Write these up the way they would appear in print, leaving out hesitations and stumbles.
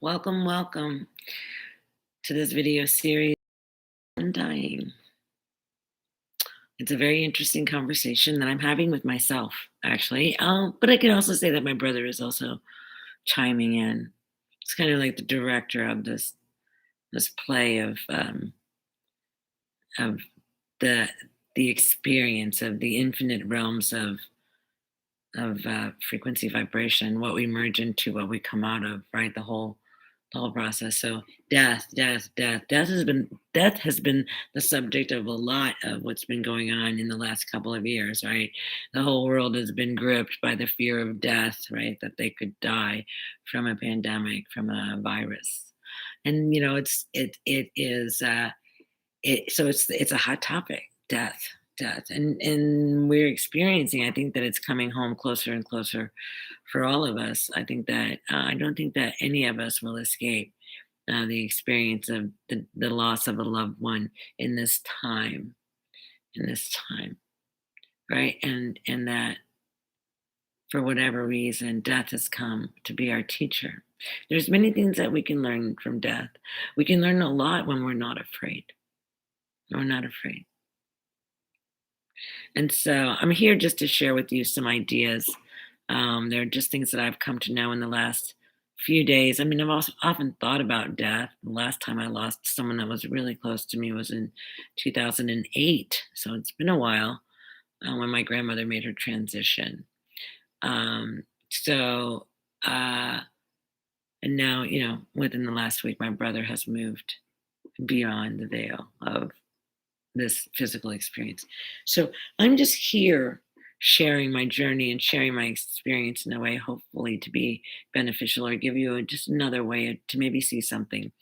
Welcome to this video series on dying. It's a very interesting conversation that I'm having with myself, actually. But I can also say that my brother is also chiming in. It's kind of like the director of this play of the the experience of the infinite realms of frequency vibration, what we merge into, what we come out of, right? The whole process. So death has been the subject of a lot of what's been going on in the last couple of years, right? The whole world has been gripped by the fear of death, right? That they could die from a pandemic, from a virus. And it is it's a hot topic, death. And we're experiencing, I think that it's coming home closer and closer for all of us. I don't think that any of us will escape the experience of the loss of a loved one in this time, right? And that for whatever reason, death has come to be our teacher. There's many things that we can learn from death. We can learn a lot when we're not afraid. We're not afraid. And so I'm here just to share with you some ideas. They're just things that I've come to know in the last few days. I mean, I've also often thought about death. The last time I lost someone that was really close to me was in 2008. So it's been a while when my grandmother made her transition. Um, so, uh, and now, within the last week, my brother has moved beyond the veil of this physical experience. So I'm just here sharing my journey and sharing my experience in a way, hopefully, to be beneficial or give you just another way to maybe see something.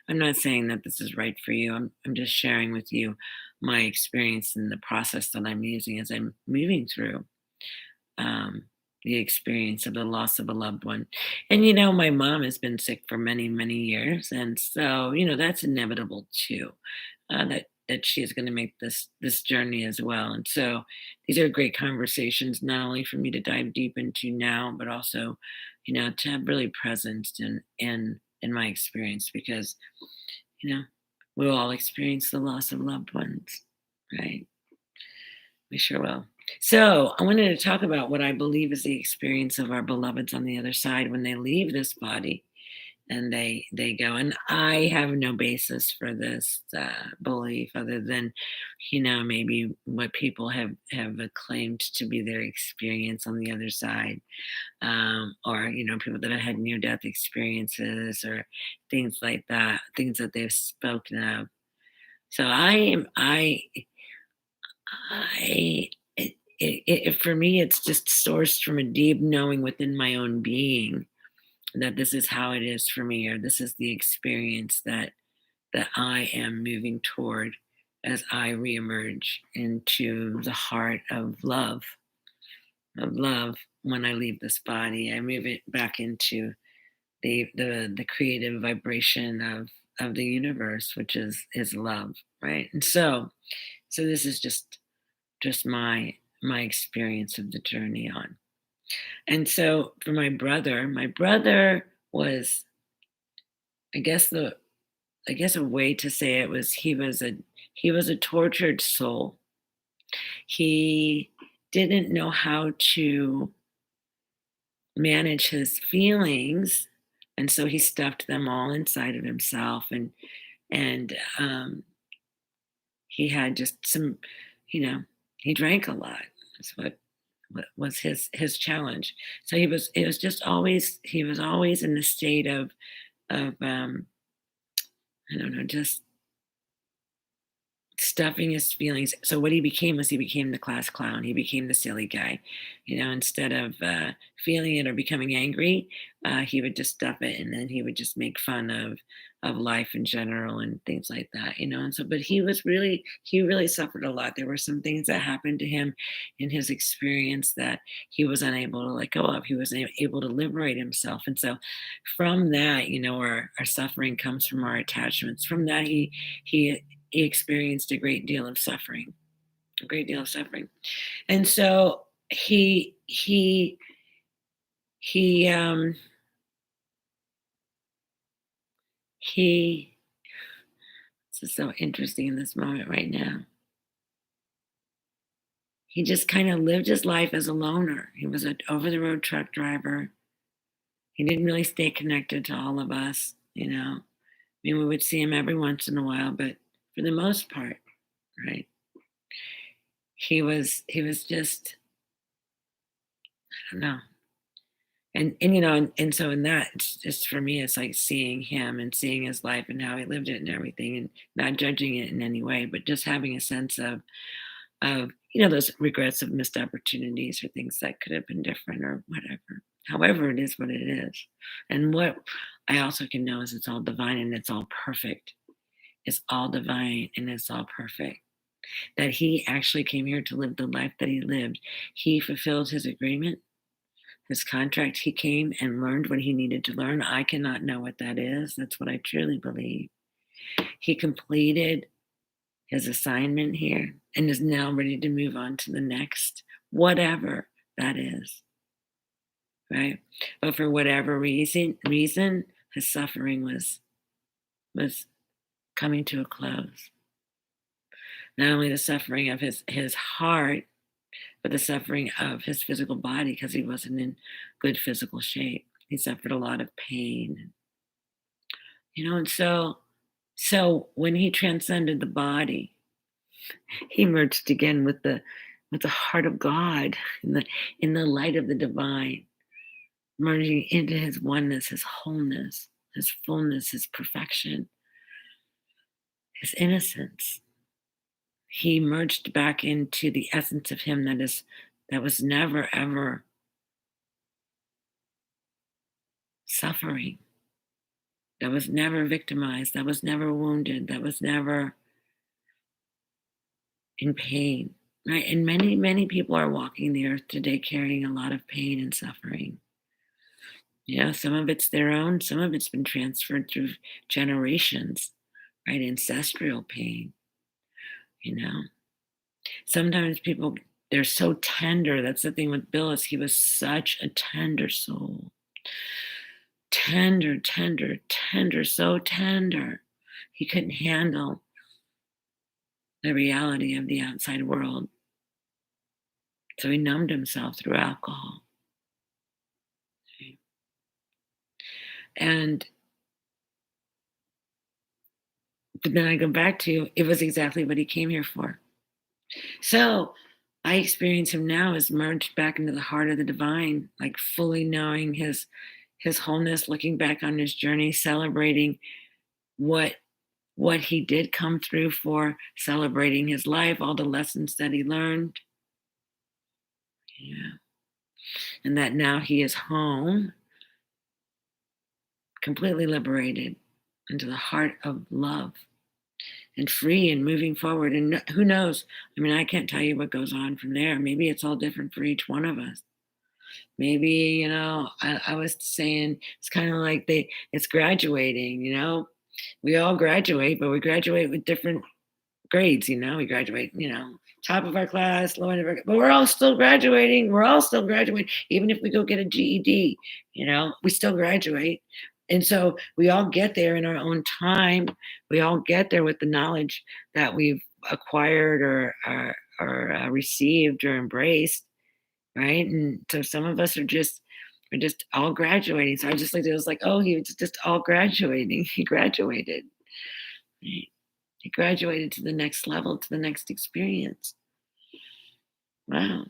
I'm not saying that this is right for you. I'm just sharing with you my experience and the process that I'm using as I'm moving through. Um, the experience of the loss of a loved one. And my mom has been sick for many, many years. And so, that's inevitable too. That she is going to make this journey as well. And so these are great conversations, not only for me to dive deep into now, but also, to have really presence in my experience because, you know, we'll all experience the loss of loved ones, right? We sure will. So, I wanted to talk about what I believe is the experience of our beloveds on the other side when they leave this body and they go. And I have no basis for this belief other than, maybe what people have acclaimed to be their experience on the other side, or people that have had near death experiences or things like that, things that they've spoken of. So I for me, it's just sourced from a deep knowing within my own being that this is how it is for me, or this is the experience that I am moving toward as I reemerge into the heart of love. When I leave this body, I move it back into the creative vibration of the universe, which is love, right? And so this is just my experience of the journey on. And so for my brother was, I guess a way to say it was he was a tortured soul. He didn't know how to manage his feelings, and so he stuffed them all inside of himself, and he had just some, he drank a lot. That's what was his challenge. So he was always in the state of I don't know, just stuffing his feelings. So what he became was he became the class clown. He became the silly guy. Instead of feeling it or becoming angry, he would just stuff it, and then he would just make fun of life in general and things like that. And so, but he really suffered a lot. There were some things that happened to him in his experience that he was unable to let go of. He was able to liberate himself, and so from that, our suffering comes from our attachments. From that, he experienced a great deal of suffering, a great deal of suffering. And so he He This is so interesting in this moment right now. He just kind of lived his life as a loner. He was an over the road truck driver. He didn't really stay connected to all of us, you know. I mean, we would see him every once in a while, but for the most part, right? He was just, I don't know. And and so in that, it's just for me, it's like seeing him and seeing his life and how he lived it and everything, and not judging it in any way, but just having a sense of those regrets of missed opportunities or things that could have been different or whatever. However, it is what it is. And what I also can know is it's all divine and it's all perfect. It's all divine and it's all perfect. That he actually came here to live the life that he lived. He fulfilled his agreement, his contract. He came and learned what he needed to learn. I cannot know what that is. That's what I truly believe. He completed his assignment here and is now ready to move on to the next, whatever that is, right? But for whatever reason, his suffering was coming to a close. Not only the suffering of his heart, but the suffering of his physical body because he wasn't in good physical shape. He suffered a lot of pain, and so when he transcended the body, he merged again with the heart of God in the light of the divine, merging into his oneness, his wholeness, his fullness, his perfection, his innocence. He merged back into the essence of him that was never ever suffering, that was never victimized, that was never wounded, that was never in pain. Right? And many, many people are walking the earth today carrying a lot of pain and suffering. Yeah, some of it's their own, some of it's been transferred through generations, right? Ancestral pain, you know. Sometimes people they're so tender. That's the thing with Bill is he was such a tender soul. Tender, tender, tender, so tender. He couldn't handle the reality of the outside world. So he numbed himself through alcohol. And but then I go back to it was exactly what he came here for. So I experience him now as merged back into the heart of the divine, like fully knowing his wholeness, looking back on his journey, celebrating what what he did come through for, celebrating his life, all the lessons that he learned. Yeah. And that now he is home, completely liberated into the heart of love and free and moving forward. And who knows? I mean, I can't tell you what goes on from there. Maybe it's all different for each one of us. Maybe, I was saying it's kind of like it's graduating. We all graduate, but we graduate with different grades, we graduate, top of our class, low end of our, but we're all still graduating. We're all still graduating. Even if we go get a GED, we still graduate. And so we all get there in our own time. We all get there with the knowledge that we've acquired or received or embraced, right? And so some of us are just all graduating. So I just like it was like, oh, he was just all graduating. He graduated. Right? He graduated to the next level, to the next experience. Wow.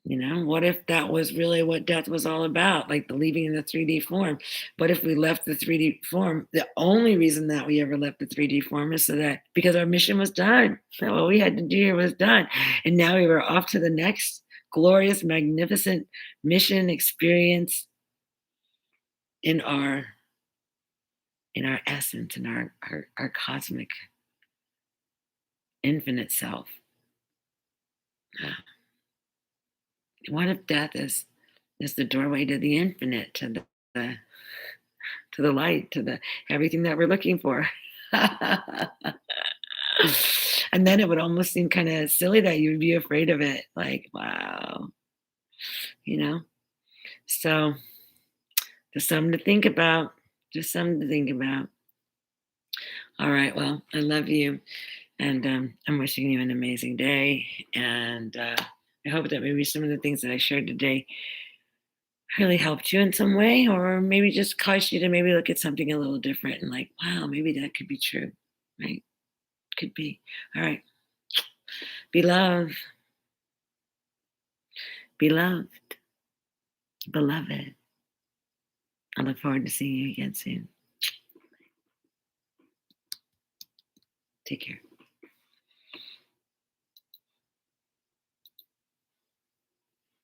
What if that was really what death was all about? Like the leaving in the 3D form. What if we left the 3D form? The only reason that we ever left the 3D form is so that because our mission was done. So what we had to do here was done. And now we were off to the next glorious, magnificent mission experience in our essence, in our cosmic infinite self. What if death is the doorway to the infinite, the to the light, to the everything that we're looking for? And then it would almost seem kind of silly that you would be afraid of it. Like, wow, you know? So just something to think about. Just something to think about. All right. Well, I love you. And I'm wishing you an amazing day. And I hope that maybe some of the things that I shared today really helped you in some way, or maybe just caused you to maybe look at something a little different and like, wow, maybe that could be true. Right? Could be. All right. Be loved. Be loved. Beloved. I look forward to seeing you again soon. Take care.